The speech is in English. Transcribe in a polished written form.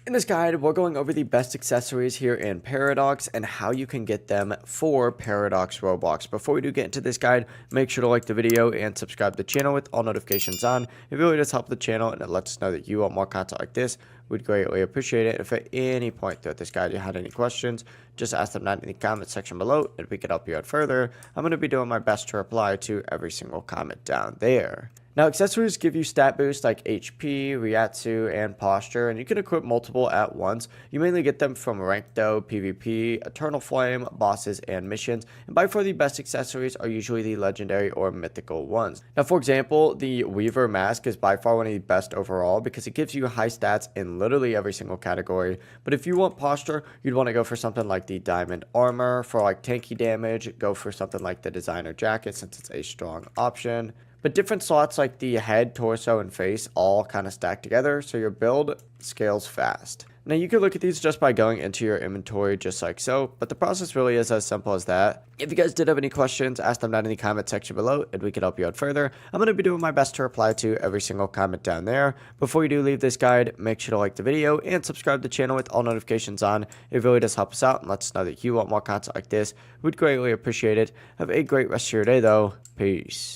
In this guide, we're going over the best accessories here in Paradox and how you can get them for Paradox Roblox. Before we do get into this guide, make sure to like the video and subscribe to the channel with all notifications on. It really does help the channel and it lets us know that you want more content like this. We'd greatly appreciate it. If at any point throughout this guide you had any questions, just ask them down in the comment section below and we can help you out further. I'm going to be doing my best to reply to every single comment down there. Now, accessories give you stat boosts like HP, Ryatsu, and Posture, and you can equip multiple at once. You mainly get them from Ranked Though, PvP, Eternal Flame, bosses, and missions, and by far the best accessories are usually the legendary or mythical ones. Now, for example, the Weaver Mask is by far one of the best overall because it gives you high stats in literally every single category, but if you want Posture, you'd want to go for something like the Diamond Armor. For like tanky damage, go for something like the Designer Jacket since it's a strong option. But different slots like the head, torso, and face all kind of stack together, so your build scales fast. Now you can look at these just by going into your inventory just like so, but the process really is as simple as that. If you guys did have any questions, ask them down in the comment section below and we can help you out further. I'm going to be doing my best to reply to every single comment down there. Before you do leave this guide, make sure to like the video and subscribe to the channel with all notifications on. It really does help us out and lets us know that you want more content like this. We'd greatly appreciate it. Have a great rest of your day though. Peace.